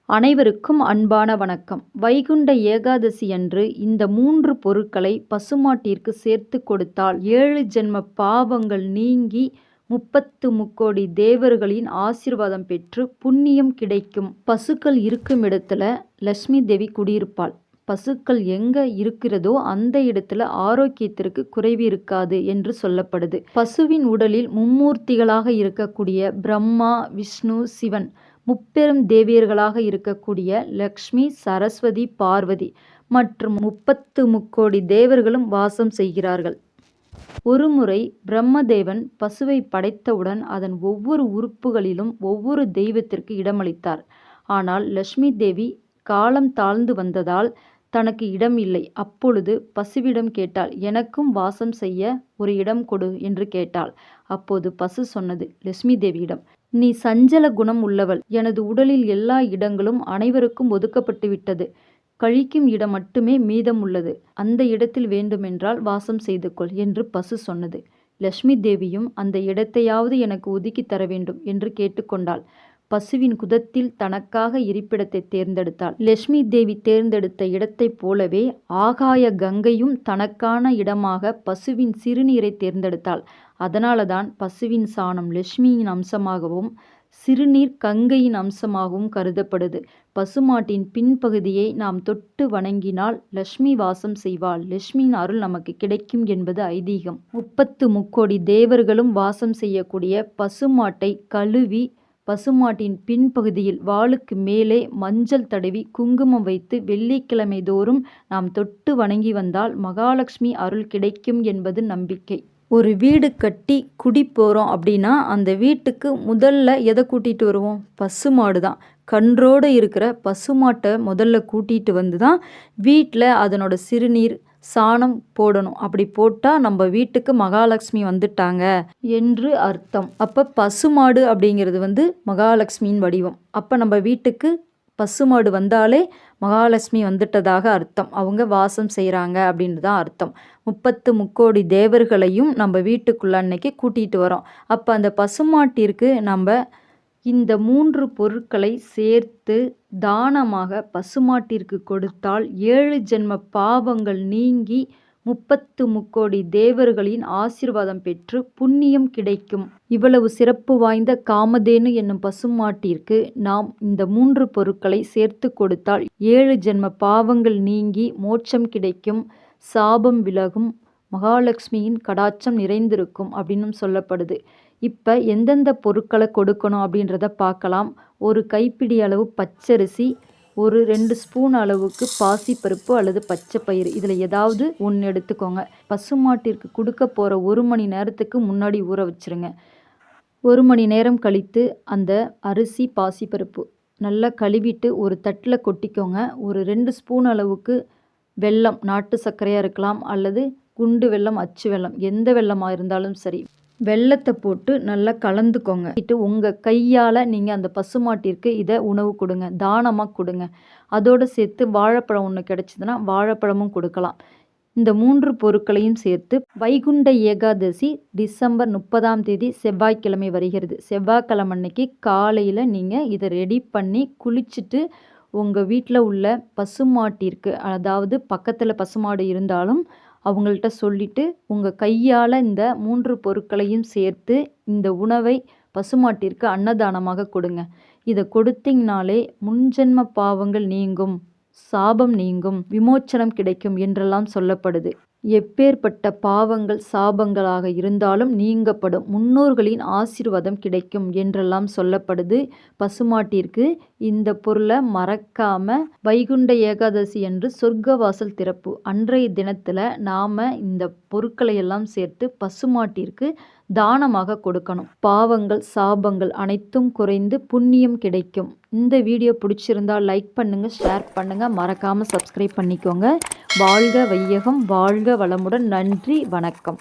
அனைவருக்கும் அன்பான வணக்கம். வைகுண்ட ஏகாதசி அன்று இந்த 3 பொருட்களை பசுமாட்டிற்கு சேர்த்து கொடுத்தால் 7 ஜென்ம பாவங்கள் நீங்கி 30 முக்கோடி தேவர்களின் ஆசீர்வாதம் பெற்று புண்ணியம் கிடைக்கும். பசுக்கள் இருக்கும் இடத்துல லட்சுமி தேவி குடியிருப்பாள். பசுக்கள் எங்க இருக்கிறதோ அந்த இடத்துல ஆரோக்கியத்திற்கு குறைவு இருக்காது என்று சொல்லப்படுது. பசுவின் உடலில் மும்மூர்த்திகளாக இருக்கக்கூடிய பிரம்மா, விஷ்ணு, சிவன், முப்பெரும் தேவியர்களாக இருக்கக்கூடிய லக்ஷ்மி, சரஸ்வதி, பார்வதி மற்றும் 30 முக்கோடி தேவர்களும் வாசம் செய்கிறார்கள். ஒருமுறை பிரம்மதேவன் பசுவை படைத்தவுடன் அதன் ஒவ்வொரு உறுப்புகளிலும் ஒவ்வொரு தெய்வத்திற்கு இடமளித்தார். ஆனால் லட்சுமி தேவி காலம் தாழ்ந்து வந்ததால் தனக்கு இடம் இல்லை. அப்பொழுது பசுவிடம் கேட்டாள், எனக்கும் வாசம் செய்ய ஒரு இடம் கொடு என்று கேட்டாள். அப்போது பசு சொன்னது லட்சுமி தேவியிடம், நீ சஞ்சல குணம் உள்ளவள். எனது உடலில் எல்லா இடங்களும் அனைவருக்கும் ஒதுக்கப்பட்டு விட்டது. கழிக்கும் இடம் மட்டுமே மீதம் உள்ளது. அந்த இடத்தில் வேண்டுமென்றால் வாசம் செய்து கொள் என்று பசு சொன்னது. லட்சுமி தேவியும் அந்த இடத்தையாவது எனக்கு ஒதுக்கி தர வேண்டும் என்று கேட்டுக்கொண்டாள். பசுவின் குதத்தில் தனக்காக இருப்பிடத்தை தேர்ந்தெடுத்தாள். லட்சுமி தேவி தேர்ந்தெடுத்த இடத்தைப் போலவே ஆகாய கங்கையும் தனக்கான இடமாக பசுவின் சிறுநீரை தேர்ந்தெடுத்தாள். அதனால்தான் பசுவின் சாணம் லட்சுமியின் அம்சமாகவும் சிறுநீர் கங்கையின் அம்சமாகவும் கருதப்படுது. பசுமாட்டின் பின்பகுதியை நாம் தொட்டு வணங்கினால் லட்சுமி வாசம் செய்வாள், லட்சுமியின் அருள் நமக்கு கிடைக்கும் என்பது ஐதீகம். 30 முக்கோடி தேவர்களும் வாசம் செய்யக்கூடிய பசுமாட்டை கழுவி பசுமாட்டின் பின்பகுதியில் வாலுக்கு மேலே மஞ்சள் தடவி குங்குமம் வைத்து வெள்ளிக்கிழமை தோறும் நாம் தொட்டு வணங்கி வந்தால் மகாலட்சுமி அருள் கிடைக்கும் என்பது நம்பிக்கை. ஒரு வீடு கட்டி குடி போகிறோம் அப்படின்னா அந்த வீட்டுக்கு முதல்ல எதை கூட்டிகிட்டு வருவோம்? பசுமாடு தான். கன்றோடு இருக்கிற பசுமாட்டை முதல்ல கூட்டிகிட்டு வந்து தான் வீட்டில் அதனோட சிறுநீர் சாணம் போடணும். அப்படி போட்டால் நம்ம வீட்டுக்கு மகாலட்சுமி வந்துட்டாங்க என்று அர்த்தம். அப்போ பசுமாடு அப்படிங்கிறது மகாலட்சுமியின் வடிவம். அப்போ நம்ம வீட்டுக்கு பசுமாடு வந்தாலே மகாலட்சுமி வந்துட்டதாக அர்த்தம். அவங்க வாசம் செய்கிறாங்க அப்படின்னு தான் அர்த்தம். 30 முக்கோடி தேவர்களையும் நம்ம வீட்டுக்குள்ள அன்னைக்கு கூட்டிகிட்டு வரோம். அப்போ அந்த பசுமாட்டிற்கு நம்ம இந்த 3 பொருட்களை சேர்த்து தானமாக பசுமாட்டிற்கு கொடுத்தால் 7 ஜென்ம பாவங்கள் நீங்கி 30 முக்கோடி தேவர்களின் ஆசீர்வாதம் பெற்று புண்ணியம் கிடைக்கும். இவ்வளவு சிறப்பு வாய்ந்த காமதேனு என்னும் பசுமாட்டிற்கு நாம் இந்த 3 பொருட்களை சேர்த்து கொடுத்தால் 7 ஜென்ம பாவங்கள் நீங்கி மோட்சம் கிடைக்கும், சாபம் விலகும், மகாலட்சுமியின் கடாட்சம் நிறைந்திருக்கும் அப்படின்னு சொல்லப்படுது. இப்போ எந்தெந்த பொருட்களை கொடுக்கணும் அப்படின்றத பார்க்கலாம். ஒரு கைப்பிடி அளவு பச்சரிசி, ஒரு 2 ஸ்பூன் அளவுக்கு பாசிப்பருப்பு அல்லது பச்சை பயிறு, இதில் ஏதாவது ஒன்று எடுத்துக்கோங்க. பசுமாட்டிற்கு கொடுக்க போகிற 1 மணி நேரத்துக்கு முன்னாடி ஊற வச்சுருங்க. 1 மணி நேரம் கழித்து அந்த அரிசி பாசிப்பருப்பு நல்லா கழுவிட்டு ஒரு தட்டில் கொட்டிக்கோங்க. ஒரு 2 ஸ்பூன் அளவுக்கு வெல்லம், நாட்டு சர்க்கரையாக இருக்கலாம் அல்லது குண்டு வெல்லம், அச்சு வெல்லம், எந்த வெல்லமாக இருந்தாலும் சரி, வெல்லத்தை போட்டு நல்லா கலந்துக்கோங்க. உங்கள் கையால் நீங்கள் அந்த பசுமாட்டிற்கு இதை உணவு கொடுங்க, தானமாக கொடுங்க. அதோடு சேர்த்து வாழைப்பழம் ஒன்று கிடைச்சிதுன்னா வாழைப்பழமும் கொடுக்கலாம். இந்த 3 பொருட்களையும் சேர்த்து வைகுண்ட ஏகாதசி டிசம்பர் 30ஆம் தேதி செவ்வாய்க்கிழமை வருகிறது. செவ்வாய்க்கிழமை அன்னைக்கு காலையில் நீங்கள் இதை ரெடி பண்ணி குளிச்சுட்டு உங்கள் வீட்டில் உள்ள பசுமாட்டிற்கு, அதாவது பக்கத்தில் பசுமாடு இருந்தாலும் அவங்கள்ட்ட சொல்லிவிட்டு உங்கள் கையால் இந்த 3 பொருட்களையும் சேர்த்து இந்த உணவை பசுமாட்டிற்கு அன்னதானமாக கொடுங்க. இதை கொடுத்தீங்கனாலே முன்ஜென்ம பாவங்கள் நீங்கும், சாபம் நீங்கும், விமோச்சனம் கிடைக்கும் என்றெல்லாம் சொல்லப்படுது. எப்பேற்பட்ட பாவங்கள் சாபங்களாக இருந்தாலும் நீங்கப்படும், முன்னோர்களின் ஆசீர்வாதம் கிடைக்கும் என்றெல்லாம் சொல்லப்படுது. பசுமாட்டிற்கு இந்த பொருளை மறக்காம வைகுண்ட ஏகாதசி அன்று சொர்க்கவாசல் திறப்பு அன்றைய தினத்தில் நாம் இந்த பொருட்களை எல்லாம் சேர்த்து பசுமாட்டிற்கு தானமாக கொடுக்கணும். பாவங்கள் சாபங்கள் அனைத்தும் குறைந்து புண்ணியம் கிடைக்கும். இந்த வீடியோ பிடிச்சிருந்தால் லைக் பண்ணுங்கள், ஷேர் பண்ணுங்கள், மறக்காமல் சப்ஸ்கிரைப் பண்ணிக்கோங்க. வாழ்க வையகம், வாழ்க வளமுடன். நன்றி, வணக்கம்.